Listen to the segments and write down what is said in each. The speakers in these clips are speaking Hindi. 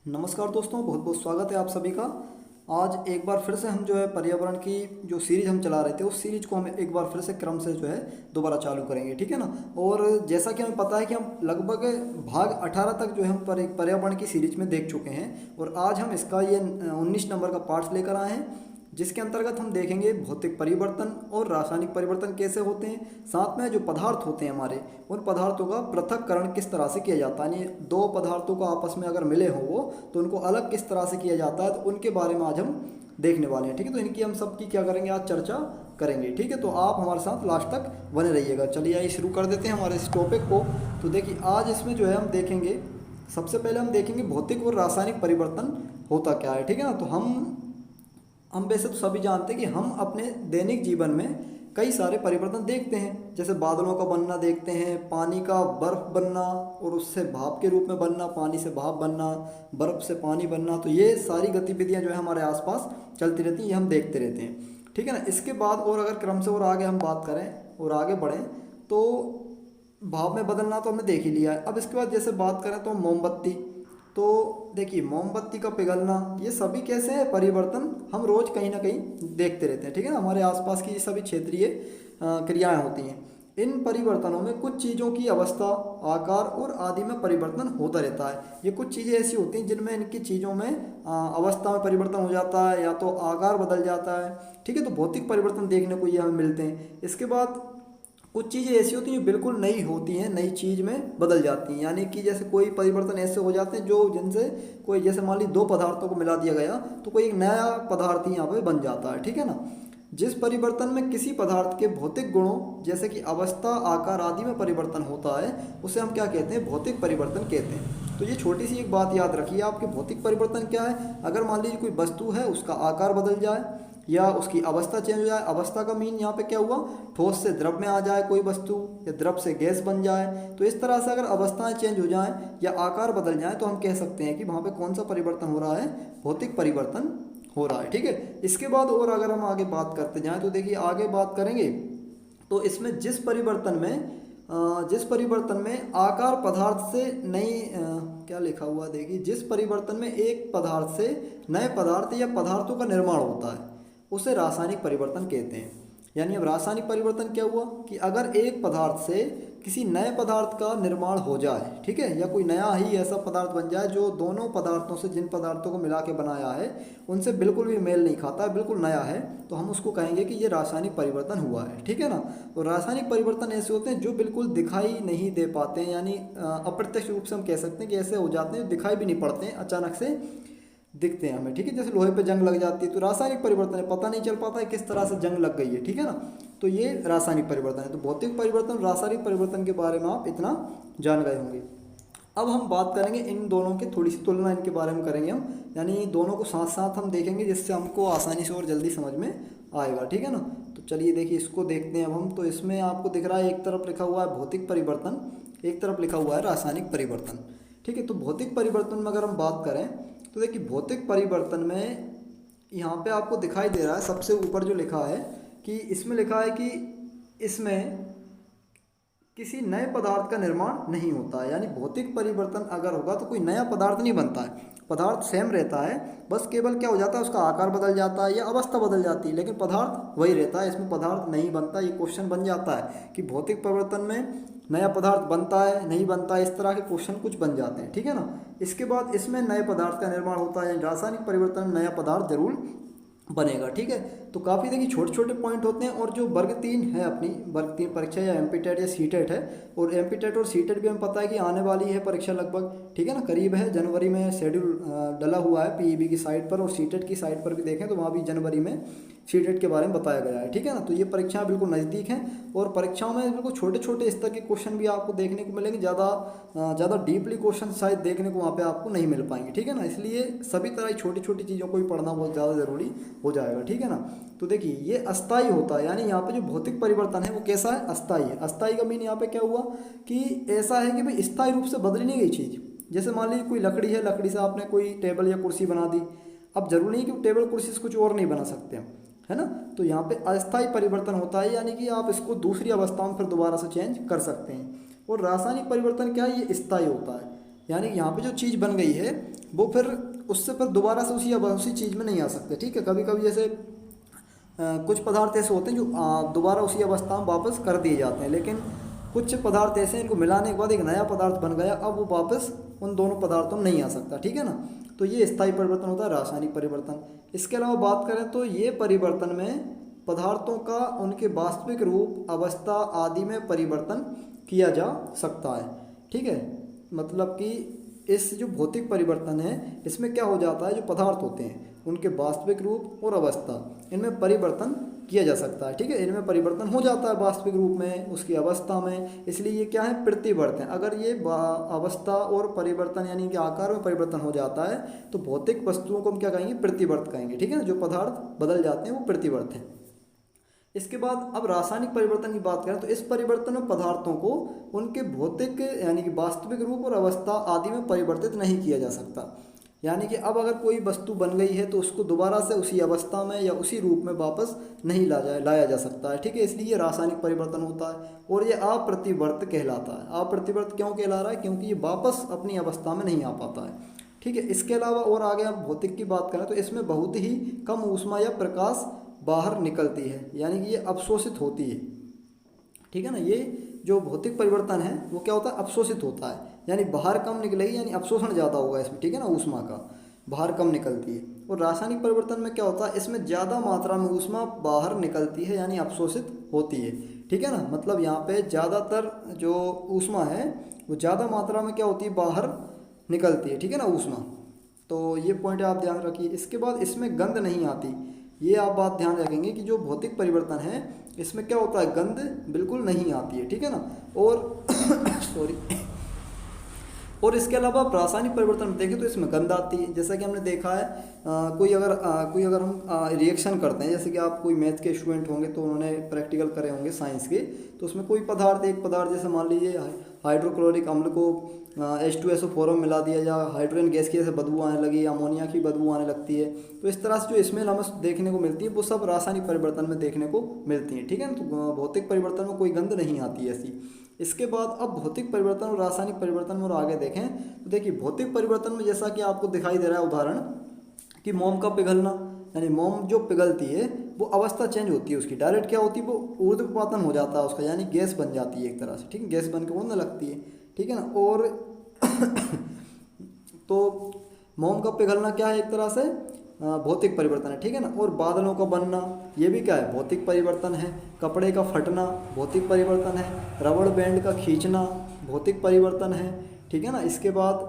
नमस्कार दोस्तों, बहुत बहुत स्वागत है आप सभी का। आज एक बार फिर से हम जो है पर्यावरण की जो सीरीज हम चला रहे थे उस सीरीज को हम एक बार फिर से क्रम से जो है दोबारा चालू करेंगे, ठीक है ना। और जैसा कि हमें पता है कि हम लगभग भाग 18 तक जो है हम पर्यावरण की सीरीज में देख चुके हैं और आज हम इसका ये 19 नंबर का पार्ट लेकर आए हैं, जिसके अंतर्गत हम देखेंगे भौतिक परिवर्तन और रासायनिक परिवर्तन कैसे होते हैं। साथ में जो पदार्थ होते हैं हमारे, उन पदार्थों का पृथक्करण किस तरह से किया जाता है, यानी दो पदार्थों को आपस में अगर मिले हों वो तो उनको अलग किस तरह से किया जाता है, तो उनके बारे में आज हम देखने वाले हैं, ठीक है। तो इनकी हम सबकी क्या करेंगे, आज चर्चा करेंगे, ठीक है। तो आप हमारे साथ लास्ट तक बने रहिएगा। चलिए आइए शुरू कर देते हैं हमारे इस टॉपिक को। तो देखिए आज इसमें जो है हम देखेंगे, सबसे पहले हम देखेंगे भौतिक और रासायनिक परिवर्तन होता क्या है, ठीक है ना। तो हम वैसे तो सभी जानते हैं कि हम अपने दैनिक जीवन में कई सारे परिवर्तन देखते हैं, जैसे बादलों का बनना देखते हैं, पानी का बर्फ बनना और उससे भाप के रूप में बनना, पानी से भाप बनना, बर्फ से पानी बनना। तो ये सारी गतिविधियां जो है हमारे आसपास चलती रहती हैं, ये हम देखते रहते हैं, ठीक है ना। इसके बाद और अगर क्रम से और आगे हम बात करें और आगे बढ़ें तो भाप में बदलना तो हमने देख ही लिया है। अब इसके बाद जैसे बात करें तो मोमबत्ती, तो देखिए मोमबत्ती का पिघलना, ये सभी कैसे है परिवर्तन हम रोज कहीं ना कहीं देखते रहते हैं, ठीक है ना। हमारे आसपास की ये सभी क्षेत्रीय क्रियाएं होती हैं। इन परिवर्तनों में कुछ चीज़ों की अवस्था, आकार और आदि में परिवर्तन होता रहता है। ये कुछ चीज़ें ऐसी होती हैं जिनमें इनकी चीज़ों में अवस्था में परिवर्तन हो जाता है या तो आकार बदल जाता है, ठीक है। तो भौतिक परिवर्तन देखने को ये हमें मिलते हैं। इसके बाद कुछ चीज़ें ऐसी होती हैं जो बिल्कुल नई होती हैं, नई चीज़ में बदल जाती हैं, यानी कि जैसे कोई परिवर्तन ऐसे हो जाते हैं जो जिनसे कोई, जैसे मान ली दो पदार्थों को मिला दिया गया तो कोई एक नया पदार्थ ही यहाँ पे बन जाता है, ठीक है ना। जिस परिवर्तन में किसी पदार्थ के भौतिक गुणों जैसे कि अवस्था, आकार आदि में परिवर्तन होता है उसे हम क्या कहते हैं, भौतिक परिवर्तन कहते हैं। तो ये छोटी सी एक बात याद रखिए आपके, भौतिक परिवर्तन क्या है। अगर मान लीजिए कोई वस्तु है, उसका आकार बदल जाए या उसकी अवस्था चेंज हो जाए, अवस्था का मीन यहाँ पे क्या हुआ, ठोस से द्रव में आ जाए कोई वस्तु या द्रव से गैस बन जाए, तो इस तरह से अगर अवस्थाएं चेंज हो जाएं या आकार बदल जाएं तो हम कह सकते हैं कि वहाँ पे कौन सा परिवर्तन हो रहा है, भौतिक परिवर्तन हो रहा है, ठीक है। इसके बाद और अगर हम आगे बात करते जाएं तो देखिए आगे बात करेंगे तो इसमें जिस परिवर्तन में आकार पदार्थ से नई क्या लिखा हुआ देखिए, जिस परिवर्तन में एक पदार्थ से नए पदार्थ या पदार्थों का निर्माण होता है उसे रासायनिक परिवर्तन कहते हैं। यानी अब रासायनिक परिवर्तन क्या हुआ कि अगर एक पदार्थ से किसी नए पदार्थ का निर्माण हो जाए, ठीक है, या कोई नया ही ऐसा पदार्थ बन जाए जो दोनों पदार्थों से, जिन पदार्थों को मिला के बनाया है उनसे बिल्कुल भी मेल नहीं खाता है, बिल्कुल नया है, तो हम उसको कहेंगे कि ये रासायनिक परिवर्तन हुआ है, ठीक है ना। तो रासायनिक परिवर्तन ऐसे होते हैं जो बिल्कुल दिखाई नहीं दे पाते हैं, यानी अप्रत्यक्ष रूप से हम कह सकते हैं कि ऐसे हो जाते हैं, दिखाई भी नहीं पड़ते हैं, अचानक से दिखते हैं हमें, ठीक है। जैसे लोहे पे जंग लग जाती है तो रासायनिक परिवर्तन है, पता नहीं चल पाता है किस तरह से जंग लग गई है, ठीक है ना। तो ये रासायनिक परिवर्तन है। तो भौतिक परिवर्तन, रासायनिक परिवर्तन के बारे में आप इतना जान गए होंगे। अब हम बात करेंगे इन दोनों की, थोड़ी सी तुलना इनके बारे में करेंगे हम, यानी दोनों को साथ साथ हम देखेंगे जिससे हमको आसानी से और जल्दी समझ में आएगा, ठीक है ना। तो चलिए देखिए इसको देखते हैं अब हम। तो इसमें आपको दिख रहा है एक तरफ लिखा हुआ है भौतिक परिवर्तन, एक तरफ लिखा हुआ है रासायनिक परिवर्तन, ठीक है। तो भौतिक परिवर्तन में अगर हम बात करें तो देखिए भौतिक परिवर्तन में यहाँ पे आपको दिखाई दे रहा है सबसे ऊपर जो लिखा है कि इसमें लिखा है कि इसमें किसी नए पदार्थ का निर्माण नहीं होता है। यानी भौतिक परिवर्तन अगर होगा तो कोई नया पदार्थ नहीं बनता है, पदार्थ सेम रहता है, बस केवल क्या हो जाता है उसका आकार बदल जाता है या अवस्था बदल जाती है, लेकिन पदार्थ वही रहता है, इसमें पदार्थ नहीं बनता। ये क्वेश्चन बन जाता है कि भौतिक परिवर्तन में नया पदार्थ बनता है नहीं बनता है, इस तरह के क्वेश्चन कुछ बन जाते हैं, ठीक है ना। इसके बाद इसमें नए पदार्थ का निर्माण होता है, रासायनिक परिवर्तन में नया पदार्थ जरूर बनेगा, ठीक है। तो काफ़ी देखिए छोटे छोटे पॉइंट होते हैं। और जो वर्ग 3 है अपनी, वर्ग 3 परीक्षा या एमपी टेट या सी टेट है, और एमपी टेट और सी टेट भी हमें पता है कि आने वाली है परीक्षा लगभग, ठीक है ना, करीब है, जनवरी में शेड्यूल डला हुआ है पीईबी की साइट पर, और सी टेट की साइट पर भी देखें तो वहाँ भी जनवरी में सी टेट के बारे में बताया गया है, ठीक है ना। तो ये परीक्षाएं बिल्कुल नज़दीक हैं और परीक्षाओं में बिल्कुल छोटे छोटे स्तर के क्वेश्चन भी आपको देखने को मिलेंगे, ज़्यादा डीपली क्वेश्चन शायद देखने को वहाँ पे आपको नहीं मिल पाएंगे, ठीक है ना। इसलिए सभी तरह की छोटी छोटी चीज़ों को भी पढ़ना बहुत ज़्यादा ज़रूरी हो जाएगा, ठीक है ना। तो देखिए ये अस्थाई होता है, यानी यहाँ पे जो भौतिक परिवर्तन है वो कैसा है, अस्थाई है। अस्थाई का मीन यहाँ पे क्या हुआ कि ऐसा है कि भाई स्थायी रूप से बदली नहीं गई चीज़। जैसे मान लीजिए कोई लकड़ी है, लकड़ी से आपने कोई टेबल या कुर्सी बना दी, अब जरूरी नहीं कि टेबल कुर्सी से कुछ और नहीं बना सकते हम, है ना। तो यहाँ पे अस्थायी परिवर्तन होता है, यानी कि आप इसको दूसरी अवस्था में फिर दोबारा से चेंज कर सकते हैं। और रासायनिक परिवर्तन क्या है, ये स्थायी होता है, यानी यहाँ पे जो चीज़ बन गई है वो फिर उससे फिर दोबारा से उसी चीज़ में नहीं आ सकते। ठीक है, कभी कभी जैसे कुछ पदार्थ ऐसे होते हैं जो दोबारा उसी अवस्था में वापस कर दिए जाते हैं, लेकिन कुछ पदार्थ ऐसे हैं इनको मिलाने के बाद एक नया पदार्थ बन गया, अब वो वापस उन दोनों पदार्थों में नहीं आ सकता। ठीक है ना, तो ये स्थायी परिवर्तन होता है, रासायनिक परिवर्तन। इसके अलावा बात करें तो ये परिवर्तन में पदार्थों का उनके वास्तविक रूप, अवस्था आदि में परिवर्तन किया जा सकता है। ठीक है, मतलब कि इस जो भौतिक परिवर्तन है इसमें क्या हो जाता है, जो पदार्थ होते हैं उनके वास्तविक रूप और अवस्था, इनमें परिवर्तन किया जा सकता है। ठीक है, इनमें परिवर्तन हो जाता है वास्तविक रूप में, उसकी अवस्था में, इसलिए ये क्या है, प्रतिवर्त हैं। अगर ये अवस्था और परिवर्तन यानी कि आकार में परिवर्तन हो जाता है तो भौतिक वस्तुओं को हम क्या कहेंगे, प्रतिवर्त कहेंगे। ठीक है ना, जो पदार्थ बदल जाते हैं वो प्रतिवर्त हैं। इसके बाद अब रासायनिक परिवर्तन की बात करें तो इस परिवर्तन में पदार्थों को उनके भौतिक यानी कि वास्तविक रूप और अवस्था आदि में परिवर्तित नहीं किया जा सकता। यानी कि अब अगर कोई वस्तु बन गई है तो उसको दोबारा से उसी अवस्था में या उसी रूप में वापस नहीं लाया जा सकता है। ठीक है, इसलिए ये रासायनिक परिवर्तन होता है और ये अप्रतिवर्त कहलाता है। अप्रतिवर्त क्यों कहला रहा है, क्योंकि ये वापस अपनी अवस्था में नहीं आ पाता है। ठीक है, इसके अलावा और आगे आप भौतिक की बात करें तो इसमें बहुत ही कम ऊष्मा या प्रकाश बाहर निकलती है, यानी कि ये अवशोषित होती है। ठीक है ना, ये जो भौतिक परिवर्तन है वो क्या होता है, अवशोषित होता है, यानी बाहर कम निकलेगी, यानी अवशोषण ज़्यादा होगा इसमें। ठीक है ना, ऊष्मा का बाहर कम निकलती है। और रासायनिक परिवर्तन में क्या होता है, इसमें ज़्यादा मात्रा में ऊष्मा बाहर निकलती है, यानी अवशोषित होती है। ठीक है ना, मतलब यहाँ पे ज़्यादातर जो ऊष्मा है वो ज़्यादा मात्रा में क्या होती है, बाहर निकलती है। ठीक है ना, ऊष्मा। तो ये पॉइंट आप ध्यान रखिए। इसके बाद इसमें गंध नहीं आती, ये आप बात ध्यान रखेंगे कि जो भौतिक परिवर्तन है इसमें क्या होता है, गंध बिल्कुल नहीं आती है। ठीक है ना, और सॉरी और इसके अलावा रासायनिक परिवर्तन में देखें तो इसमें गंध आती है। जैसा कि हमने देखा है कोई अगर हम रिएक्शन करते हैं, जैसे कि आप कोई मैथ के स्टूडेंट होंगे तो उन्होंने प्रैक्टिकल करे होंगे साइंस के, तो उसमें कोई एक पदार्थ जैसे मान लीजिए हाइड्रोक्लोरिक अम्ल को H2SO4 में मिला दिया, या हाइड्रोजन गैस की जैसे बदबू आने लगी, अमोनिया की बदबू आने लगती है, तो इस तरह से जो स्मेल हमें देखने को मिलती है वो सब रासायनिक परिवर्तन में देखने को मिलती है। ठीक है, तो भौतिक परिवर्तन में कोई गंध नहीं आती ऐसी। इसके बाद अब भौतिक परिवर्तन और रासायनिक परिवर्तन में और आगे देखें तो देखिए भौतिक परिवर्तन में जैसा कि आपको दिखाई दे रहा है उदाहरण कि मोम का पिघलना, यानी मोम जो पिघलती है वो अवस्था चेंज होती है उसकी, डायरेक्ट क्या होती है, वो ऊर्ध्वपातन हो जाता है उसका, यानी गैस बन जाती है एक तरह से। ठीक है, गैस बन के उड़ने लगती है। ठीक है ना, और तो मोम का पिघलना क्या है, एक तरह से भौतिक परिवर्तन है। ठीक है ना, और बादलों का बनना ये भी क्या है, भौतिक परिवर्तन है। कपड़े का फटना भौतिक परिवर्तन है। रबड़ बैंड का खींचना भौतिक परिवर्तन है। ठीक है ना, इसके बाद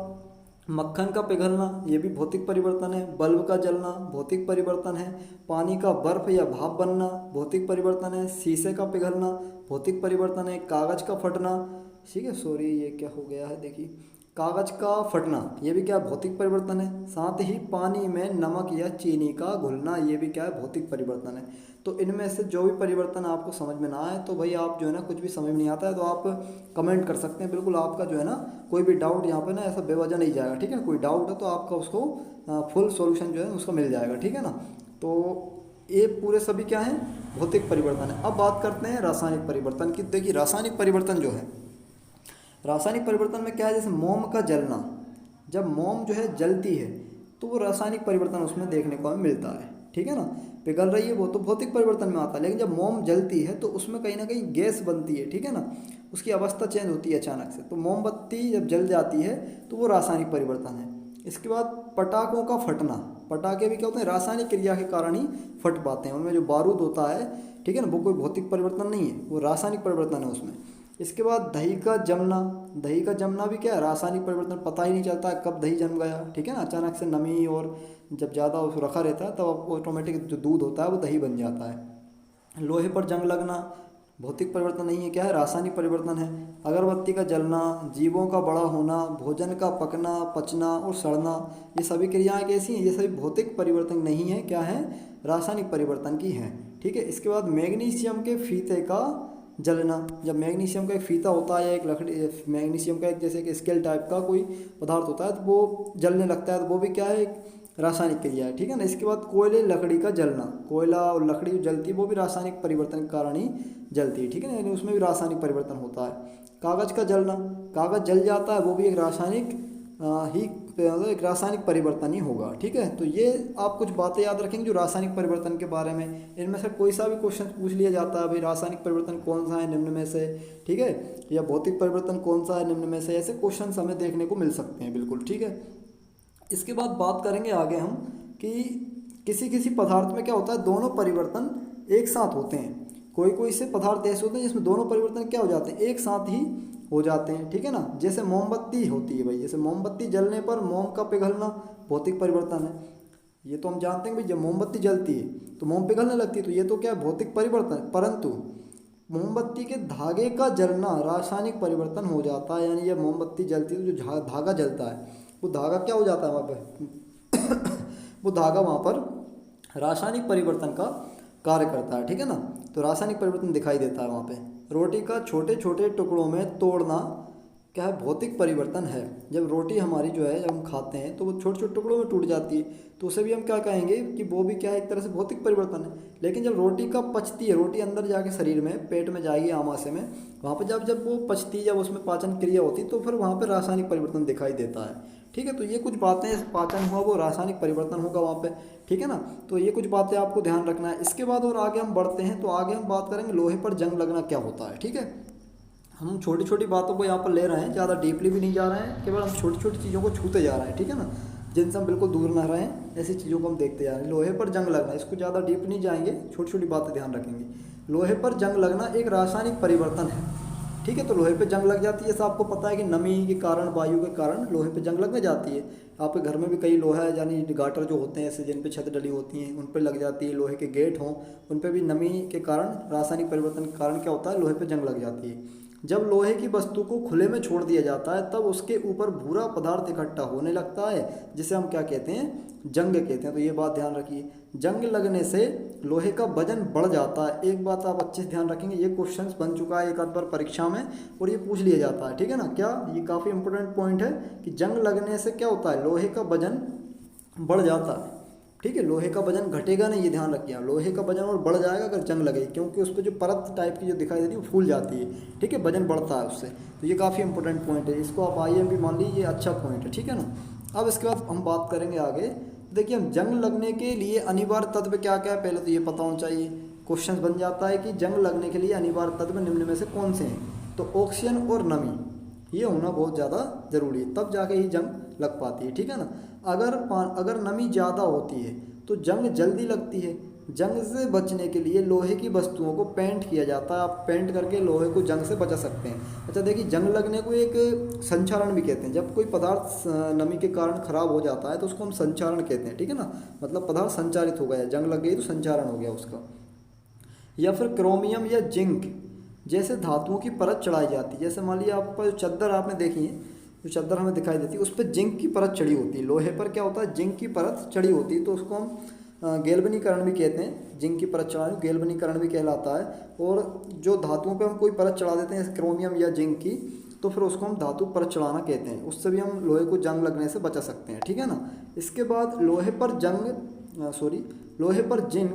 मक्खन का पिघलना ये भी भौतिक परिवर्तन है। बल्ब का जलना भौतिक परिवर्तन है। पानी का बर्फ या भाप बनना भौतिक परिवर्तन है। शीशे का पिघलना भौतिक परिवर्तन है। कागज का फटना, ठीक है, सॉरी ये क्या हो गया है, देखिए कागज का फटना ये भी क्या भौतिक परिवर्तन है। साथ ही पानी में नमक या चीनी का घुलना ये भी क्या है, भौतिक परिवर्तन है। तो इनमें से जो भी परिवर्तन आपको समझ में ना आए तो भाई आप जो है ना, कुछ भी समझ में नहीं आता है तो आप कमेंट कर सकते हैं। बिल्कुल आपका जो है ना कोई भी डाउट यहाँ पे ना ऐसा बेवजह नहीं जाएगा। ठीक है, कोई डाउट है तो आपका उसको फुल सॉल्यूशन जो है उसका मिल जाएगा। ठीक है ना, तो ये पूरे सभी क्या हैं, भौतिक परिवर्तन है। अब बात करते हैं रासायनिक परिवर्तन की। देखिए रासायनिक परिवर्तन जो है, रासायनिक परिवर्तन में क्या है, जैसे मोम का जलना, जब मोम जो है जलती है तो वो रासायनिक परिवर्तन उसमें देखने को हमें मिलता है। ठीक है ना, पिघल रही है वो तो भौतिक परिवर्तन में आता है, लेकिन जब मोम जलती है तो उसमें कहीं ना कहीं गैस बनती है। ठीक है ना, उसकी अवस्था चेंज होती है अचानक से, तो मोमबत्ती जब जल जाती है तो वो रासायनिक परिवर्तन है। इसके बाद पटाखों का फटना, पटाखे भी क्या होते हैं, रासायनिक क्रिया के कारण ही फट पाते हैं। उनमें जो बारूद होता है, ठीक है ना, वो कोई भौतिक परिवर्तन नहीं है, वो रासायनिक परिवर्तन है उसमें। इसके बाद दही का जमना, दही का जमना भी क्या है, रासायनिक परिवर्तन, पता ही नहीं चलता है कब दही जम गया। ठीक है ना, अचानक से नमी और जब ज़्यादा उसको रखा रहता है तब तो ऑटोमेटिक जो दूध होता है वो दही बन जाता है। लोहे पर जंग लगना भौतिक परिवर्तन नहीं है, क्या है, रासायनिक परिवर्तन है। अगरबत्ती का जलना, जीवों का बड़ा होना, भोजन का पकना, पचना और सड़ना, ये सभी क्रियाएं कैसी हैं, ये सभी भौतिक परिवर्तन नहीं है, क्या है, रासायनिक परिवर्तन की हैं। ठीक है, इसके बाद मैग्नीशियम के फीते का जलना, जब मैग्नीशियम का एक फीता होता है या एक लकड़ी, मैग्नीशियम का एक जैसे एक स्केल टाइप का कोई पदार्थ होता है तो वो जलने लगता है, तो वो भी क्या है, एक रासायनिक क्रिया है। ठीक है ना, इसके बाद कोयले लकड़ी का जलना, कोयला और लकड़ी जो जलती है वो भी रासायनिक परिवर्तन के कारण ही जलती है। ठीक है ना, यानी उसमें भी रासायनिक परिवर्तन होता है। कागज़ का जलना, कागज़ जल जाता है वो भी एक रासायनिक ही मतलब एक रासायनिक परिवर्तन ही होगा। ठीक है, तो ये आप कुछ बातें याद रखेंगे जो रासायनिक परिवर्तन के बारे में, इनमें से कोई सा भी क्वेश्चन पूछ लिया जाता है, भाई रासायनिक परिवर्तन कौन सा है निम्न में से, ठीक है, या भौतिक परिवर्तन कौन सा है निम्न में से, ऐसे क्वेश्चन हमें देखने को मिल सकते हैं बिल्कुल। ठीक है, इसके बाद बात करेंगे आगे हम कि किसी किसी पदार्थ में क्या होता है, दोनों परिवर्तन एक साथ होते हैं। कोई कोई से पदार्थ ऐसे होते हैं जिसमें दोनों परिवर्तन क्या हो जाते हैं, एक साथ ही हो जाते हैं। ठीक है ना, जैसे मोमबत्ती होती है भाई, जैसे मोमबत्ती जलने पर मोम का पिघलना भौतिक परिवर्तन है, ये तो हम जानते हैं भाई, जब मोमबत्ती जलती है तो मोम पिघलने लगती है, तो ये तो क्या है, भौतिक परिवर्तन है। परंतु मोमबत्ती के धागे का जलना रासायनिक परिवर्तन हो जाता है, यानी जब मोमबत्ती जलती है तो जो धागा जलता है वो धागा क्या हो जाता है वहाँ पर वो धागा वहाँ पर रासायनिक परिवर्तन का कार्य करता है। ठीक है ना, तो रासायनिक परिवर्तन दिखाई देता है वहाँ पे। रोटी का छोटे छोटे टुकड़ों में तोड़ना क्या है, भौतिक परिवर्तन है। जब रोटी हमारी जो है, जब हम खाते हैं तो वो छोटे छोटे टुकड़ों में टूट जाती है, तो उसे भी हम क्या कहेंगे कि वो भी क्या है, एक तरह से भौतिक परिवर्तन है। लेकिन जब रोटी का पचती है, रोटी अंदर जाके शरीर में, पेट में जाएगी आमाशय में, वहाँ पर जब जब वो पचती है, जब उसमें पाचन क्रिया होती है, तो फिर वहाँ पर रासायनिक परिवर्तन दिखाई देता है। ठीक है, तो ये कुछ बातें, पाचन हुआ वो रासायनिक परिवर्तन होगा वहाँ पे। ठीक है ना, तो ये कुछ बातें आपको ध्यान रखना है। इसके बाद और आगे हम बढ़ते हैं, तो आगे हम बात करेंगे लोहे पर जंग लगना क्या होता है। ठीक है, हम छोटी छोटी बातों को यहाँ पर ले रहे हैं, ज़्यादा डीपली भी नहीं जा रहे हैं, केवल हम छोटी छोटी चीज़ों को छूते जा रहे हैं। ठीक है ना, जिनसे हम बिल्कुल दूर ना रहें, ऐसी चीज़ों को हम देखते जा रहे हैं। लोहे पर जंग लगना, इसको ज़्यादा डीप नहीं जाएंगे, छोटी छोटी बातें ध्यान रखेंगे। लोहे पर जंग लगना एक रासायनिक परिवर्तन है। ठीक है, तो लोहे पे जंग लग जाती है, जैसा आपको पता है कि नमी के कारण, वायु के कारण लोहे पे जंग लगने जाती है। आपके घर में भी कई लोहा है, यानी गाटर जो होते हैं ऐसे, जिन पे छत डली होती हैं, उन पे लग जाती है। लोहे के गेट हों, उन पे भी नमी के कारण, रासायनिक परिवर्तन के कारण क्या होता है, लोहे पे जंग लग जाती है। जब लोहे की वस्तु को खुले में छोड़ दिया जाता है, तब उसके ऊपर भूरा पदार्थ इकट्ठा होने लगता है, जिसे हम क्या कहते हैं, जंग कहते हैं। तो ये बात ध्यान रखिए, जंग लगने से लोहे का वजन बढ़ जाता है। एक बात आप अच्छे से ध्यान रखेंगे, ये क्वेश्चन बन चुका है एक आध बार परीक्षा में, और ये पूछ लिया जाता है। ठीक है ना, क्या ये काफ़ी इंपॉर्टेंट पॉइंट है कि जंग लगने से क्या होता है, लोहे का वजन बढ़ जाता है। ठीक है, लोहे का वजन घटेगा नहीं, ये ध्यान रखिए आप। लोहे का वजन और बढ़ जाएगा अगर जंग लगे, क्योंकि उस पर जो परत टाइप की जो दिखाई देती है वो फूल जाती है। ठीक है, वजन बढ़ता है उससे, तो ये काफ़ी इंपॉर्टेंट पॉइंट है, इसको आप IMP मान लीजिए, ये अच्छा पॉइंट है। ठीक है ना, अब इसके बाद हम बात करेंगे आगे। देखिए, हम जंग लगने के लिए अनिवार्य तत्व क्या क्या है, पहले तो ये पता होना चाहिए। क्वेश्चन बन जाता है कि जंग लगने के लिए अनिवार्य तत्व निम्न में से कौन से हैं, तो ऑक्सीजन और नमी, ये होना बहुत ज़्यादा ज़रूरी है, तब जाके ही जंग लग पाती है। ठीक है ना, अगर नमी ज़्यादा होती है तो जंग जल्दी लगती है। जंग से बचने के लिए लोहे की वस्तुओं को पेंट किया जाता है, आप पेंट करके लोहे को जंग से बचा सकते हैं। अच्छा देखिए, जंग लगने को एक संचारण भी कहते हैं। जब कोई पदार्थ नमी के कारण खराब हो जाता है तो उसको हम संचारण कहते हैं। ठीक है ना, मतलब पदार्थ संचारित हो गया, जंग लग गई तो संचारण हो गया उसका। या फिर क्रोमियम या जिंक जैसे धातुओं की परत चढ़ाई जाती है। जैसे मान लीजिए आप जो चादर आपने देखी है, जो चादर हमें दिखाई देती है, उस पर जिंक की परत चढ़ी होती है। लोहे पर क्या होता है, जिंक की परत चढ़ी होती है, तो उसको हम गैल्वेनीकरण भी कहते हैं। जिंक की परत चढ़ाना गैल्वेनीकरण भी कहलाता है। और जो धातुओं पे हम कोई परत चढ़ा देते हैं, जैसे क्रोमियम या जिंक की, तो फिर उसको हम धातु परत चढ़ाना कहते हैं। उससे भी हम लोहे को जंग लगने से बचा सकते हैं। ठीक है ना, इसके बाद लोहे पर जिंक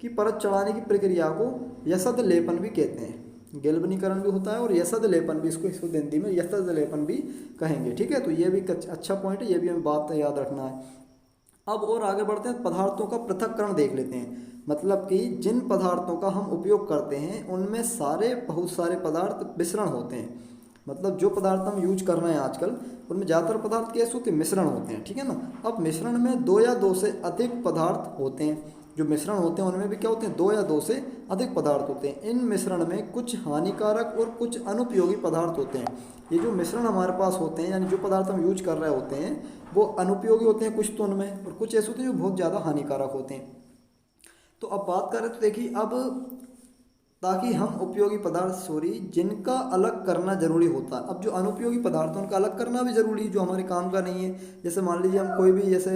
की परत चढ़ाने की प्रक्रिया को यशद लेपन भी कहते हैं। गैल्वेनीकरण भी होता है और यशद लेपन भी, इसको हिंदी में यशद लेपन भी कहेंगे। ठीक है, तो ये भी अच्छा पॉइंट है, ये भी हमें बात याद रखना है। अब और आगे बढ़ते हैं, पदार्थों का पृथक्करण देख लेते हैं। मतलब कि जिन पदार्थों का हम उपयोग करते हैं उनमें बहुत सारे पदार्थ मिश्रण होते हैं। मतलब जो पदार्थ हम यूज कर रहे हैं आजकल, उनमें ज़्यादातर पदार्थ कैसे होते हैं, मिश्रण होते हैं। ठीक है ना, अब मिश्रण में 2 या 2 से अधिक पदार्थ होते हैं। जो मिश्रण होते हैं उनमें भी क्या होते हैं, 2 या 2 से अधिक पदार्थ होते हैं। इन मिश्रण में कुछ हानिकारक और कुछ अनुपयोगी पदार्थ होते हैं। ये जो मिश्रण हमारे पास होते हैं, यानी जो पदार्थ हम यूज कर रहे होते हैं, वो अनुपयोगी होते हैं कुछ तो उनमें, और कुछ ऐसे होते हैं जो बहुत ज़्यादा हानिकारक होते हैं। तो अब बात करें तो देखिए, अब ताकि हम उपयोगी पदार्थ जिनका अलग करना जरूरी होता है। अब जो अनुपयोगी पदार्थ है उनका अलग करना भी जरूरी है, जो हमारे काम का नहीं है। जैसे मान लीजिए हम कोई भी जैसे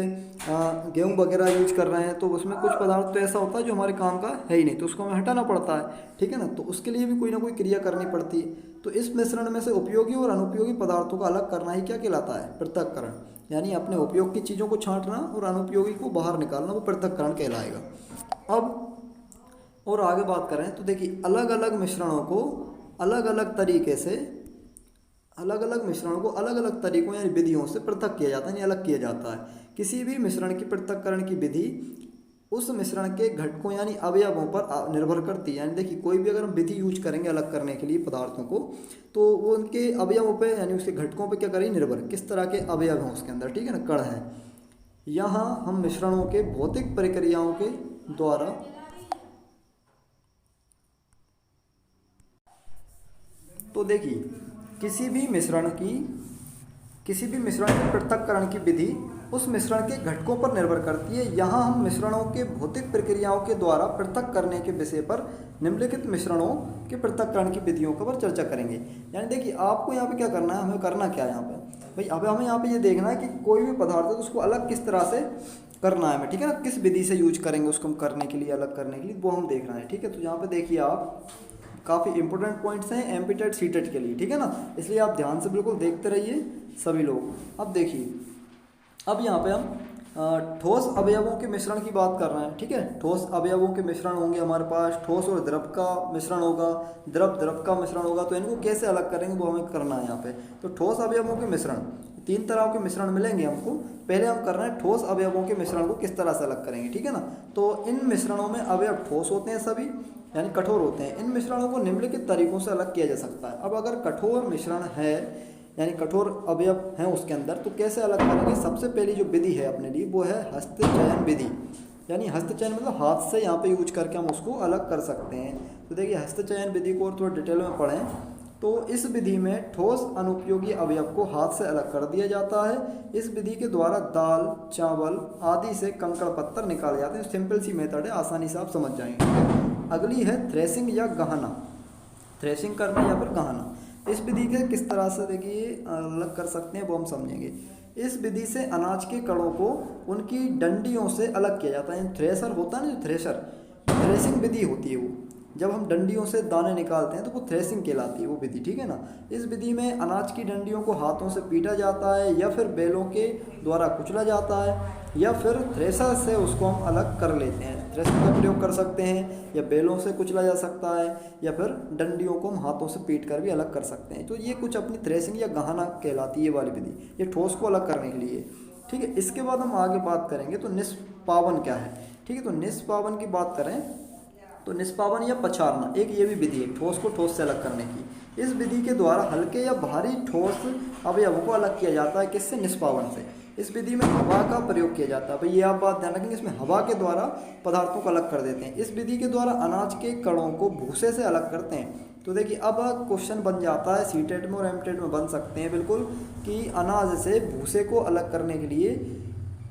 गेहूं वगैरह यूज कर रहे हैं, तो उसमें कुछ पदार्थ तो ऐसा होता है जो हमारे काम का है ही नहीं, तो उसको हमें हटाना पड़ता है। ठीक है ना, तो उसके लिए भी कोई ना कोई क्रिया करनी पड़ती है। तो इस मिश्रण में से उपयोगी और अनुपयोगी पदार्थों का अलग करना ही क्या कहलाता है, पृथक्करण। यानी अपने उपयोग की चीज़ों को छांटना और अनुपयोगी को बाहर निकालना, वो पृथक्करण कहलाएगा। अब और आगे बात करें तो देखिए, अलग अलग मिश्रणों को अलग अलग तरीके से अलग अलग मिश्रण को अलग अलग तरीकों यानी विधियों से पृथक किया जाता है, यानी अलग किया जाता है। किसी भी मिश्रण की पृथक्करण की विधि उस मिश्रण के घटकों यानी अवयवों पर निर्भर करती है। यानी देखिए कोई भी अगर हम विधि यूज करेंगे अलग करने के लिए पदार्थों को, तो वो उनके अवयवों पे यानी उसके घटकों पे क्या करेंगे, निर्भर, किस तरह के अवयव हैं उसके अंदर, ठीक है ना, कण हैं। यहाँ हम मिश्रणों के भौतिक प्रक्रियाओं के द्वारा तो देखिए किसी भी मिश्रण की पृथक्करण की विधि उस मिश्रण के घटकों पर निर्भर करती है। यहाँ हम मिश्रणों के भौतिक प्रक्रियाओं के द्वारा पृथक करने के विषय पर निम्नलिखित मिश्रणों के पृथक्करण की विधियों के पर चर्चा करेंगे। यानी देखिए आपको यहाँ पे क्या करना है, हमें करना क्या है यहाँ पे भाई, अब हमें यहाँ पे ये देखना है कि कोई भी पदार्थ है तो उसको अलग किस तरह से करना है हमें, ठीक है ना, किस विधि से यूज करेंगे उसको हम करने के लिए, अलग करने के लिए, वो हम देखना है, ठीक है। तो यहाँ पे देखिए आप काफ़ी इंपॉर्टेंट पॉइंट्स हैं एमपीटेट सीटेट के लिए, ठीक है ना, इसलिए आप ध्यान से बिल्कुल देखते रहिए सभी लोग। अब देखिए अब यहाँ पे हम ठोस अवयवों के मिश्रण की बात कर रहे हैं, ठीक है। ठोस अवयवों के मिश्रण होंगे हमारे पास, ठोस और द्रव का मिश्रण होगा, द्रव का मिश्रण होगा, तो इनको कैसे अलग करेंगे वो हमें करना है यहाँ पे। तो ठोस अवयवों के मिश्रण, तीन तरह के मिश्रण मिलेंगे हमको। पहले हम कर रहे हैं ठोस अवयवों के मिश्रण को किस तरह से अलग करेंगे, ठीक है ना। तो इन मिश्रणों में अवयव ठोस होते हैं सभी, यानी कठोर होते हैं। इन मिश्रणों को निम्नलिखित तरीकों से अलग किया जा सकता है। अब अगर कठोर मिश्रण है यानी कठोर अवयव हैं उसके अंदर, तो कैसे अलग करेंगे। सबसे पहली जो विधि है अपने लिए वो है हस्तचयन विधि, यानी हस्तचयन मतलब हाथ से यहाँ पे यूज करके हम उसको अलग कर सकते हैं। तो देखिए हस्तचयन विधि को और थोड़ा डिटेल में पढ़ें तो इस विधि में ठोस अनुपयोगी अवयव को हाथ से अलग कर दिया जाता है। इस विधि के द्वारा दाल चावल आदि से कंकड़ पत्थर निकाले जाते हैं। सिंपल सी मेथड है, आसानी से आप समझ जाएंगे। अगली है थ्रेसिंग या गहना, थ्रेसिंग करना या फिर गहना। इस विधि के किस तरह से देखिए अलग कर सकते हैं वो हम समझेंगे। इस विधि से अनाज के कणों को उनकी डंडियों से अलग किया जाता है। थ्रेसर होता है ना, जो थ्रेसर, थ्रेसिंग विधि होती है वो, जब हम डंडियों से दाने निकालते हैं तो वो थ्रेसिंग कहलाती है वो विधि, ठीक है ना। इस विधि में अनाज की डंडियों को हाथों से पीटा जाता है या फिर बैलों के द्वारा कुचला जाता है या फिर थ्रेसर से उसको हम अलग कर लेते हैं। थ्रेसर का प्रयोग कर सकते हैं या बैलों से कुचला जा सकता है या फिर डंडियों को हम हाथों से पीट कर भी अलग कर सकते हैं। तो ये कुछ अपनी थ्रेसिंग या गहना कहलाती है ये वाली विधि, ये ठोस को अलग करने के लिए, ठीक है। इसके बाद हम आगे बात करेंगे तो निष्पावन क्या है, ठीक है। तो निष्पावन की बात करें तो निष्पावन या पछाड़ना एक ये भी विधि है ठोस को ठोस से अलग करने की। इस विधि के द्वारा हल्के या भारी ठोस अवयवों को अलग किया जाता है, किससे, निष्पावन से। इस विधि में हवा का प्रयोग किया जाता है, भाई ये आप बात ध्यान रखेंगे, इसमें हवा के द्वारा पदार्थों को अलग कर देते हैं। इस विधि के द्वारा अनाज के कणों को भूसे से अलग करते हैं। तो देखिए अब क्वेश्चन बन जाता है सीटेट में और एमटेट में बन सकते हैं बिल्कुल, कि अनाज से भूसे को अलग करने के लिए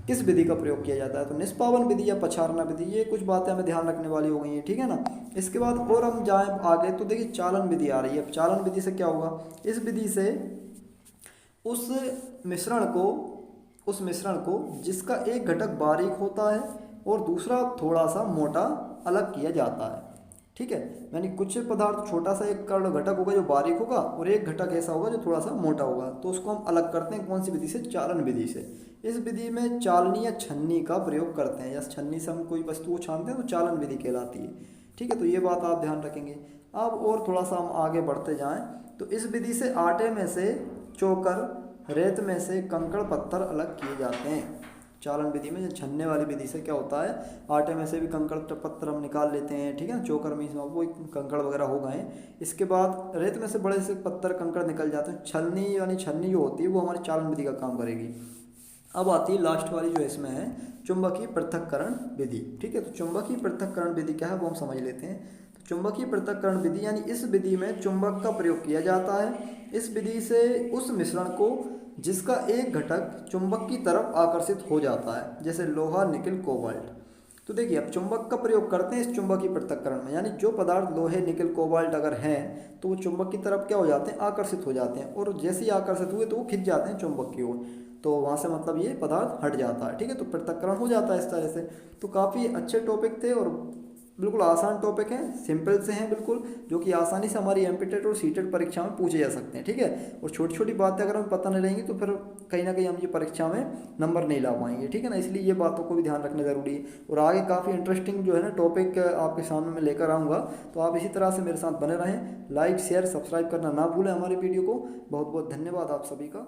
किस विधि का प्रयोग किया जाता है। तो निष्पावन विधि या पछाड़ना विधि, ये कुछ बातें हमें ध्यान रखने वाली हो गई हैं, ठीक है ना। इसके बाद और हम जाएं आगे तो देखिए चालन विधि आ रही है। चालन विधि से क्या होगा, इस विधि से उस मिश्रण को जिसका एक घटक बारीक होता है और दूसरा थोड़ा सा मोटा अलग किया जाता है, ठीक है। यानी कुछ पदार्थ छोटा सा एक कण घटक होगा जो बारीक होगा और एक घटक ऐसा होगा जो थोड़ा सा मोटा होगा, तो उसको हम अलग करते हैं कौन सी विधि से, चालन विधि से। इस विधि में चालनी या छन्नी का प्रयोग करते हैं, या छन्नी से हम कोई वस्तु को छानते हैं तो चालन विधि कहलाती है, ठीक है। तो ये बात आप ध्यान रखेंगे। अब और थोड़ा सा हम आगे बढ़ते जाएं तो इस विधि से आटे में से चोकर, रेत में से कंकड़ पत्थर अलग किए जाते हैं। चालन विधि में, जो छन्ने वाली विधि से क्या होता है, आटे में से भी कंकड़ पत्थर हम निकाल लेते हैं, ठीक है। चोकर में वो कंकड़ वगैरह हो गए। इसके बाद रेत में से बड़े से पत्थर कंकड़ निकल जाते हैं। छलनी यानी छन्नी जो होती है वो हमारी चालन विधि का काम करेगी। अब आती है लास्ट वाली जो इसमें है चुंबकीय पृथक्करण विधि, ठीक है। तो चुंबकीय पृथक्करण विधि क्या है वो हम समझ लेते हैं। तो चुंबकीय पृथक्करण विधि यानी इस विधि में चुंबक का प्रयोग किया जाता है। इस विधि से उस मिश्रण को जिसका एक घटक चुंबक की तरफ आकर्षित हो जाता है, जैसे लोहा, निकल, कोबाल्ट। तो देखिए अब चुंबक का प्रयोग करते हैं इस चुंबकीय पृथक्करण में, यानी जो पदार्थ लोहे, निकल, कोबाल्ट अगर हैं तो वो चुंबक की तरफ क्या हो जाते हैं, आकर्षित हो जाते हैं, और जैसे ही आकर्षित हुए तो वो खिंच जाते हैं चुंबक की ओर, तो वहाँ से मतलब ये पदार्थ हट जाता है, ठीक है। तो पृथक्करण हो जाता है इस तरह से। तो काफ़ी अच्छे टॉपिक थे और बिल्कुल आसान टॉपिक हैं, सिंपल से हैं बिल्कुल, जो कि आसानी से हमारी एमपीटेट और सीटेट परीक्षा में पूछे जा सकते हैं। ठीक है, और छोटी छोटी बातें अगर हमें पता नहीं रहेंगी तो फिर कहीं ना कहीं हम ये परीक्षा में नंबर नहीं ला पाएंगे। ठीक है ना, इसलिए ये बातों को भी ध्यान रखना ज़रूरी है। और आगे काफ़ी इंटरेस्टिंग जो है ना टॉपिक आपके सामने मैं लेकर आऊँगा, तो आप इसी तरह से मेरे साथ बने रहें। लाइक शेयर सब्सक्राइब करना ना भूलें हमारे वीडियो को। बहुत बहुत धन्यवाद आप सभी का।